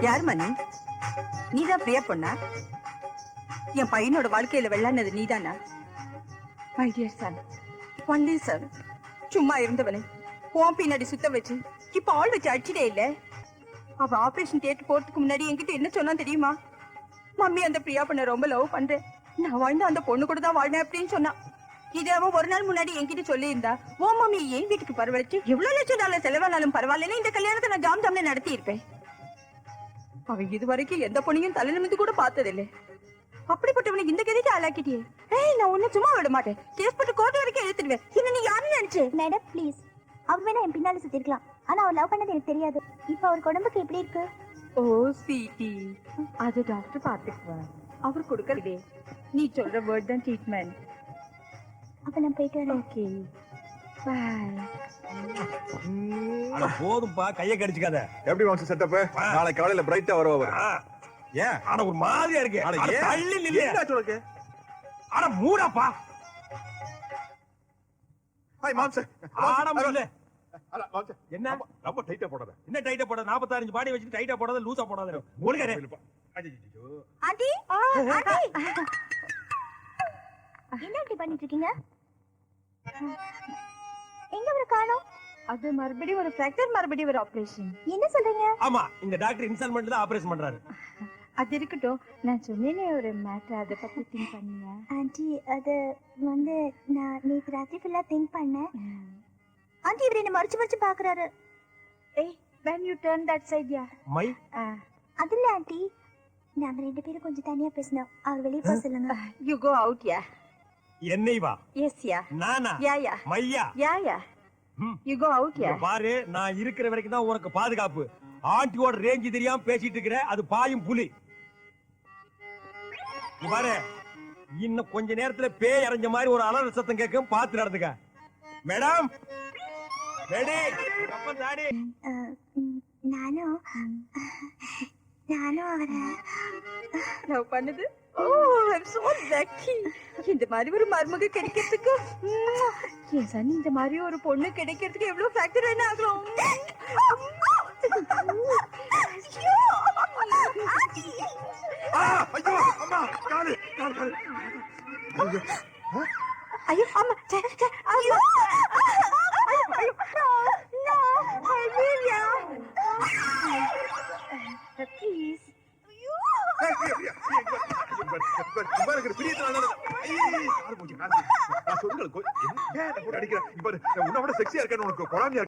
யார் மணி? நீதான் பிரியா பொண்ணா? என் பையனோட வாழ்க்கையில வெள்ளானது நீதானா? My dear son, only Sun. சும்மா இருந்தவனே உன் பின்னாடி சுத்த வச்சு இப்ப ஆள் வச்சு அடிச்சிட்டே இல்ல. அவ ஆபரேஷன் தியேட்டர் போறதுக்கு முன்னாடி என்கிட்ட என்ன சொன்னா தெரியுமா? மம்மி அந்த பிரியா பொண்ண ரொம்ப லவ் பண்றேன், நான் வாழ்ந்த அந்த பொண்ணு கூட தான் வாழ்ந்தேன் அப்படின்னு சொன்னா. இது அவன் ஒரு நாள் முன்னாடி என்கிட்ட சொல்லி இருந்தா, ஓ மம்மி என் வீட்டுக்கு பரவழைச்சு எவ்வளவு லட்சம் டாலர் செலவானாலும் பரவாயில்ல, இந்த கல்யாணத்தை நான் ஜாம் ஜாம்ல நடத்தி இருப்பேன். அவன் இதுவரைக்கும் எந்த பொண்ணையும் தலை நிமிந்து கூட பார்த்ததில்லை. அப்படிப்பட்டவனுக்கு இந்த கதைக்கு ஆளாக்கிட்டியே. ஏய், நான் ஒன்னும் சும்மா விட மாட்டேன். கேஸ் போட்டு கோர்ட் வரைக்கும் எழுத்துடுவேன். என்ன நீ யாருன்னு நினைச்சு? மேடம் ப்ளீஸ், அவர் வேணா என் பின்னால சுத்தி இருக்கலாம், ஆனா அவர் லவ் பண்ணது எனக்கு தெரியாது. இப்ப அவர் உடம்புக்கு எப்படி இருக்கு? ஓ ஸ்வீட்டி, அது டாக்டர் பாத்துக்குவார். அவர் கொடுக்கறதே நீ சொல்ற வேர்ட் தான் ட்ரீட்மெண்ட். அப்ப நான் போயிட்டு வரேன். Okay bye. அட போதும்பா, கைய கடிச்சுக்காத. எப்படி வாங்க செட்டப்? நாளை காலையில பிரைட்டா வருவாரு. ஏன் ஆனா ஒரு மாதிரியா இருக்கு. அட அட ஏன்? தள்ளி நில்லு. என்னாச்சு உனக்கு? அட மூடாப்பா. ஹாய் மாம்சே. ஆடம் இல்ல. அட மாம்சே, என்ன ரொம்ப டைட்டா போடாத. என்ன டைட்டா போட? 45 பாடி வச்சுட்டு டைட்டா போடாத, லூசா போடாத. மூடுங்கடே. ஐயோ. ஆண்டி, ஆண்டி, என்ன இப்படி பண்ணிட்டு இருக்கீங்க? எங்க அவரை காணோம்? அது மறுபடியும் ஒரு ஃபிராக்சர், மறுபடியும் ஒரு ஆபரேஷன். என்ன சொல்றீங்க? ஆமா, இந்த டாக்டர் இன்ஸ்டால்மென்ட்ல தான் ஆபரேஷன் பண்றாரு. அது இருக்கட்டும், நான் சொன்னேனே ஒரு மேட்டர், அதை பத்தி திங்க் பண்ணியா? ஆண்டி, அது வந்து நான் நேற்று ராத்திரி ஃபுல்லா திங்க் பண்ணேன். ஆண்டி, இவர் என்ன மறைச்சு மறைச்சு பாக்குறாரு. ஏய், when you turn that side, yeah. My அது இல்ல ஆண்டி, நாங்க ரெண்டு பேரும் கொஞ்சம் தனியா பேசணும். அவர் வெளியே போக சொல்லுங்க. You go out, yeah. என்னை வா. Yes, yeah. நானா? Yeah, yeah. மையா. Yeah, yeah. ம். You go out, இங்க yeah. பாரு, நான் இருக்கிற வரைக்கும் தான் உனக்கு பாதுகாப்பு. ஆண்டியோட ரேஞ்ச் தெரியாம பேசிட்டு இருக்கிற, அது பாயும் புலி. இங்க பாரு, இன்னும் கொஞ்ச நேரத்துல பேய் அரைஞ்ச மாதிரி ஒரு அலறல் சத்தம் கேட்கும், பார்த்து நடந்துக்க. Madam, ready? அப்பன் தாடி. நானும் அவரை லவ் பண்ணுது. Oh, I'm so lucky. இந்த மாதிரி ஒரு மருமக கிடைக்கிறதுக்கு என் சன் இந்த மாதிரி ஒரு பொண்ணு கிடைக்கிறதுக்கு எவ்வளவு ஃபேக்டர் என்ன ஆகலாம். ஆ, ஐயோ அம்மா, காலு காலு. ஐயோ அம்மா, ஐயோ ப்ளீஸ். உன்னை விட செக்ஸியா இருக்கேன்னு உனக்கு பொறாமையா